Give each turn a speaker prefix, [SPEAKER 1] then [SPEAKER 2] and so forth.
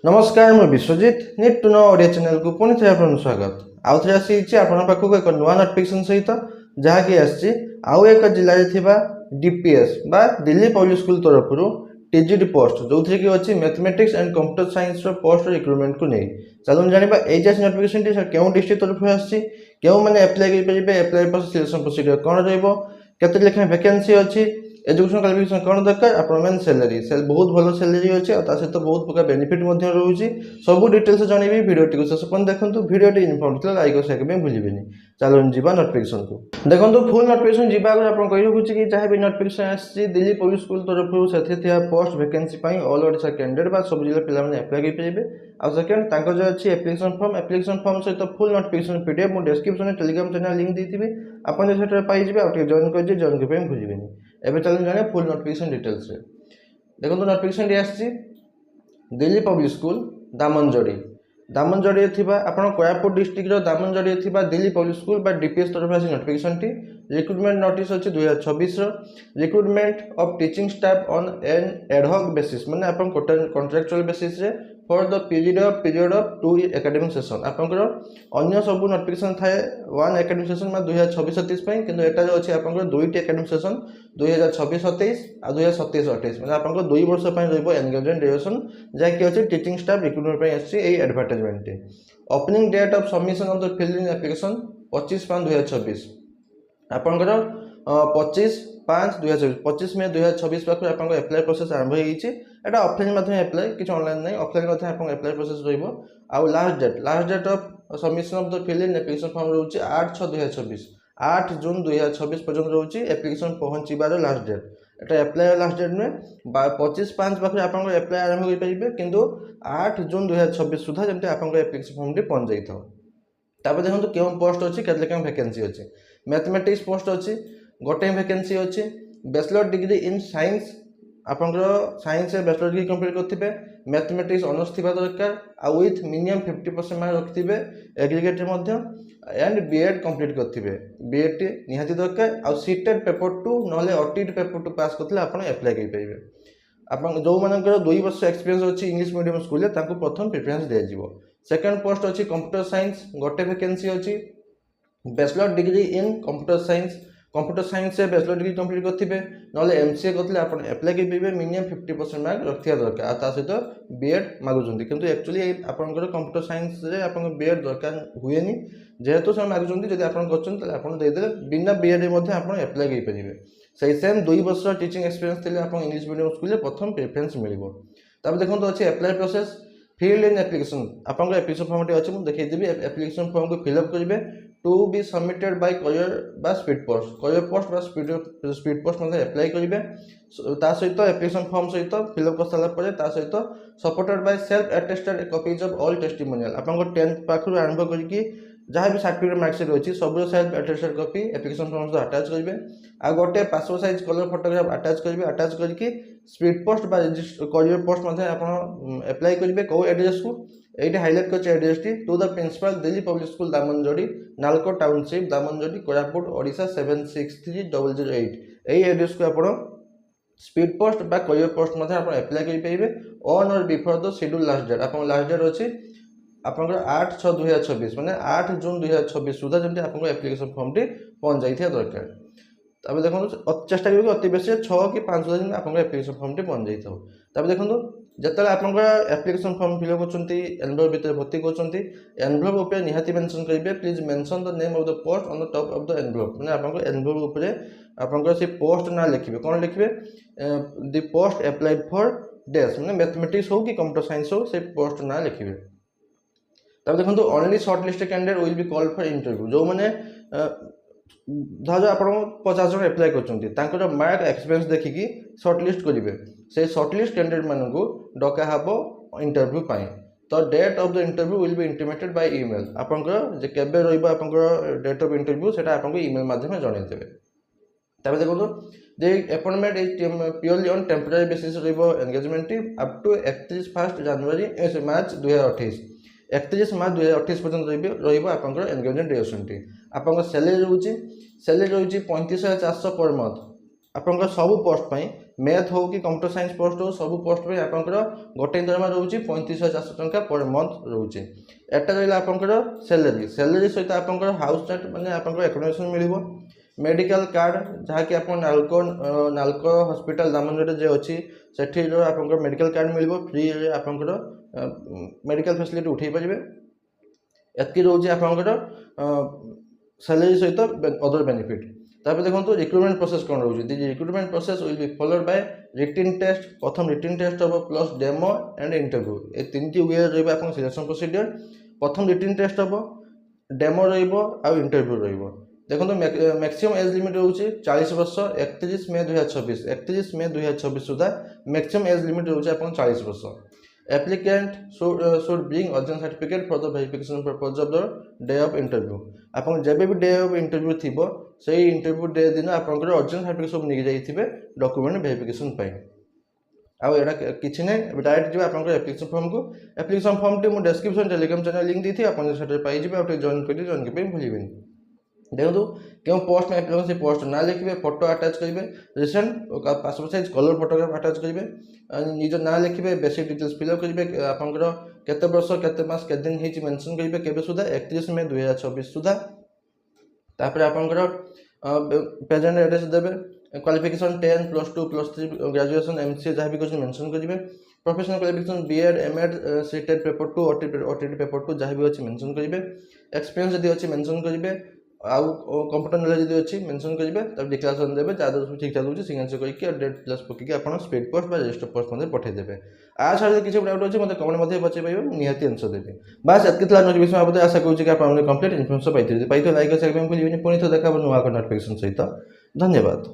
[SPEAKER 1] नमस्कार मैं Biswajit need to know Odia channel को पुणी थे आपन स्वागत आउ थे आसी आपण पाखक एक नुआ नोटिफिकेशन सहित जहाँकि आसी आउ एक जिले थिबा डीपीएस बा दिल्ली पब्लिक स्कूल तरफ टीजीटी पोस्ट जो थी कि अच्छी mathematics and computer science post recruitment को नहीं चलून जाना ये नोटिफिकेशन टी क्यों डिस्ट्रिक्ट तरफ आसी क्यों मैंने एप्लाई करेंगे एप्लाई पर सिलेक्शन प्रोसीजर कौन रहित लेखा वैकेंसी अच्छी एजुकेशन क्वालिफिकेशन कौन दरकार आपण मेन सैलरी बहुत भल सैलरी अच्छे और सहित बहुत प्रकार बेनिफिट रोचे सब डिटेल्स जनइबी वीडियो शेष पर्यटन देखो वीडियो इनफर्म थे लाइक और शेयर करने भूलें चलो जी नोटिफिकेशन को देखो फुल नोटिफिकेशन जी आगे आप कही रखुच्छे कि जहाँ भी नोटिफिकेशन आसी दिल्ली पब्लिक स्कूल तरफ से post vacancy all Odisha candidate बा सब जिला पे एप्लाई करेंगे आ सेकेंड जो अच्छी एप्लिकेशन फॉर्म सहित फुल नोटिफिकेशन पीडीएफ मुझे डिस्क्रिप्शन टेलीग्राम चैनल लिंक देती आपन से पाइबे आगे जॉइन कर जॉइन करने भूलें एवं चलो जाने फुल नोटिफिकेशन डिटेल्स देखो नोटिफिकेशन आसी दिल्ली पब्लिक स्कूल दामनजड़ी थी आप कोरापुट डिस्ट्रिक्ट दामनजड़ी थी दिल्ली पब्लिक स्कूल बा डीपीएस तरफ आसी नोटिफिकेशन टी रिक्रुटमेंट नोटिस अच्छी 2026 recruitment of teaching staff on an ad hoc basis माने आप कॉन्ट्रैक्चुअल बेसिस रे for the period of 2 academic session आपंकर अन्य सब नोटिफिकेशन थाए 1 एकेडमिक सेशन में 2026-27 किंतु एटा जो अच्छी आपंकर 2टी एकेडमिक सेशन 2026-27 आ 2027-28 माने आपंकर 2 वर्ष पय रहइबो एंगेजमेंट ड्यूरेशन जाकी अछि टीचिंग स्टाफ रिक्रुटमेंट पय अछि एई advertisement opening date of submission of the fill in application 25/5/2026 आपंकर 25/5/2026 में 2026 पाखु आपन एप्लाई प्रोसेस आरंभ होईछि एटा ऑफलाइन माध्यम एप्लाई किछ ऑनलाइन नहीं ऑफलाइन माध्यम आपन एप्लाई प्रोसेस रहइबो आ last date of submission of the fill in application form रहउछि 8/6/2026 8 जून 2026 पर्यंत रहउछि एप्लिकेशन पहुंचीबार लास्ट डेट एटा एप्लाई लास्ट डेट में 25/5 पाखु आपन एप्लाई आरंभ होई परिबे किंतु 8 जून 2026 सुधा जेंते आपन एप्लिकेशन फॉर्म टी पहुंच जाइथो तापर देखो क्यों पोस्ट अच्छी के वैकेंसी अच्छी मैथमेटिक्स पोस्ट अच्छी गोटे वैकेंसी अच्छी बैचलर डिग्री इन साइंस आपंकर साइंस बैचलर डिग्री कंप्लीट करते मैथमेटिक्स ऑनर्स थी दरकार आ विथ मिनिमम 50% मार्क रखिथे एग्रीगेट एंड बीएड कंप्लीट करते बीएड टी निहाती दरकार आ सीटेड पेपर 2 नले ऑटिट पेपर 2 पास करथिले आपण अप्लाई करि परिबे आपन जो मानकर 2 वर्ष एक्सपीरियंस अच्छी इंग्लिश मीडियम स्कूल रे तांको प्रथम प्रेफरेंस दिया जिवो सेकंड पोस्ट अच्छी कंप्यूटर साइंस गोटे वैकेंसी अच्छी बैचलर डिग्री इन कंप्यूटर साइंस से बैचलर डिग्री कंप्लीट करथिबे नले एमसीए करथिले आपण अप्लाई करिबे मिनिमम 50% मार्क रखिया दरकार ता सहित बीएड मागुचंती किंतु एक्चुअली आपनकर कंप्यूटर साइंस रे आपन बीएड दरकार हुएनी जेहेतु से मागुचंती जदि आपन करचन तले आपन दे देले बिना बीएड रे मध्ये आपन अप्लाई करि परिबे सही सेम 2 वर्ष टीचिंग एक्सपीरियंस थिले आपन इंग्लिश मीडियम स्कूल रे प्रथम प्रेफरेंस मिलिबो तब देखो तो अछि apply process fill in application आपन एप्लिकेशन फॉर्म टी अछि मु देखै देबी एप्लिकेशन फॉर्म को फिल अप करिवे to be submitted by courier बा स्पीड पोस्ट बा स्पीड पोस्ट मध्ये अप्लाई करिवे ता सहित एप्लिकेशन फॉर्म सहित फिल अप कर साला परे ता सहित supported by self attested copies of all testimonial आपन 10th पाखु आरंभ करिकि जहाँ भी सर्टिफिकेट मार्कशीट अच्छी सब self attested copy application form सहित अटैच करेंगे आ गोटे passport size colour photograph attach करके स्पीड पोस्ट बा करियर पोस्ट मध्ये आपण अप्लाई करेंगे कौ एड्रेस को ये हाइलाइट कर एड्रेस टी to the principal Delhi public school Damanjodi NALCO township Damanjodi Koraput Odisha 763008 यही एड्रेस को आपण स्पीड पोस्ट बा करियर पोस्ट मध्ये आपण अप्लाई करि परिबे on or before the schedule last date आपण लास्ट डेट अछि आपनकर 8/6/2026 माने 8 जून 2026 सुधा जमते आपनको एप्लिकेशन फॉर्म टी पहुंच जाइथिया दरकार तब देखो चेष्टा करियो अति बेसी 6 कि 5 दिन में आपनको एप्लिकेशन फॉर्म टी पहुंच जाइथो तब देखो जतले आपनकर एप्लिकेशन फॉर्म फिल करचंती एनवेलप भीतर भर्ती करचंती एनवेलप ऊपर निहाती मेंशन करिवे please mention the name of the post on the top of the envelope माने आपनकर एनवेलप ऊपर आपनकर से पोस्ट ना लिखिबे कोन लिखिबे द पोस्ट अप्लाइड फॉर डेस माने मैथमेटिक्स हो कि कंप्यूटर साइंस हो से पोस्ट ना लिखिबे तब देखो only short list candidate will be called for interview जो मैंने धर आप 50 जन एप्लाई कर मार्क एक्सपीरियंस देखिकी शॉर्ट लिस्ट करेंगे से शॉर्ट लिस्ट कैंडिडेट मान को डका हम इंटरव्यू तो date of the interview will be intimated by email आपंकर केबे रहिबो आपंकर डेट ऑफ इंटरव्यू सेटा आपंकर ईमेल माध्यम जणाई देबे तबे देखो the appointment is purely on temporary basis रहिबो एंगेजमेंट अप टू 31 जनवरी मार्च 2028 31 मार्च 2028 पर्यंत रहिबो आपंकर एंगेजमेंट ड्यूरेशन टी आपंकर सैलरी रोची 35,400 पर मंथ आपंकर सब पोस्ट पई मैथ हो कि कंप्यूटर साइंस पोस्ट हो सब पोस्ट पे आपंकर गोटे दरमा रोचे 35,400 टंका पर मंथ रोचे। एटा रहा आपंकर सैलरी सैलरी सहित आपंकर हाउस रेंट माने आपंकर एकोमोडेशन मिलिबो। मेडिकल कार्ड जहाँकि आप नालको हॉस्पिटल दामनगढ़ जे अच्छी सेठी आपंकर मेडिकल कार्ड मिलिबो फ्री रे आपंकर मेडिकल फैसिलिटी उठे पारे। एतकी रोचे आपंकर सैलरी सहित अदर बेनिफिट। तापर देखो रिक्रुटमेंट प्रोसेस कौन रोचे। The recruitment process will be followed by written test. प्रथम रिटन टेस्ट हम प्लस डेमो एंड इंटरव्यू ये तीन वे रहा सिलेक्शन प्रोसीडियर। प्रथम रिटन टेस्ट हम डेमो इंटरव्यू रही। देखो मैक्सिमम एज लिमिट रोचे 40 वर्ष 31 मई 2026 31 मई 2026 सुधा मैक्सिमम एज लिमिट रोचे 40 वर्ष। Applicant should bring original certificate for the verification purpose of the day of interview. आप जब भी डे ऑफ इंटरव्यू थी से इंटरव्यू डे दिन आप ओरिजिनल सर्टिफिकेट सब नहीं जाइए डॉक्यूमेंट वेरिफिकेशन आउ एटा किसी ना डायरेक्ट जी आप एप्लिकेशन फॉर्म को। एप्लिकेशन फॉर्म टी मुझे डिस्क्रिप्शन टेलीग्राम चैनल लिंक दी थी आप पाइबे आप जॉइन कर जॉइन करके भूलें। देखो क्यों पोस्ट में एप्लीकेशन से पोस्ट ना लिखे फोटो अटैच करेंगे recent passport size colour photograph attach करेंगे निज ना लिखे बेसिक डिटेल्स फिलअप करेंगे आपंकर केते वर्ष केते मास केते दिन होती मेंशन करेंगे केबे सुधा 31 मई 2026 सुधा। तापर आपंकर प्रेजेंट एड्रेस देवे क्वालिफिकेशन 10 +2 +3 ग्रेजुएशन एमसीए जहाँ भी कुछ मेंशन करेंगे। Professional qualification BEd MEd CTET paper 2 OTET paper 2 जहाँ भी अच्छी मेंशन करेंगे। एक्सपीरियंस यदि अच्छी मेंशन करेंगे आउ कंप्यूटर नॉलेज यदि अच्छी मेंशन करेंगे तब डिक्लेरेशन देवे जहाँ ठीक ठाक होगी सिग्नेचर करके डेट प्लस पकड़ आप स्पीड पोस्ट या रजिस्टर पोस्ट मध्य पठेदेवे। आ छाड़ किसी डाउट अच्छे मतलब कमेंट मध्य पचार पाइबे निहाती आंसर देवी। बस एतकी नोटिफिकेशन बाबद आशा करूँ कि आप कंप्लीट इनफर्मेशन पाई लाइक शेयर भूलिए पुणी थोड़ा देखा नुआ नोटिफिकेशन सहित। धन्यवाद।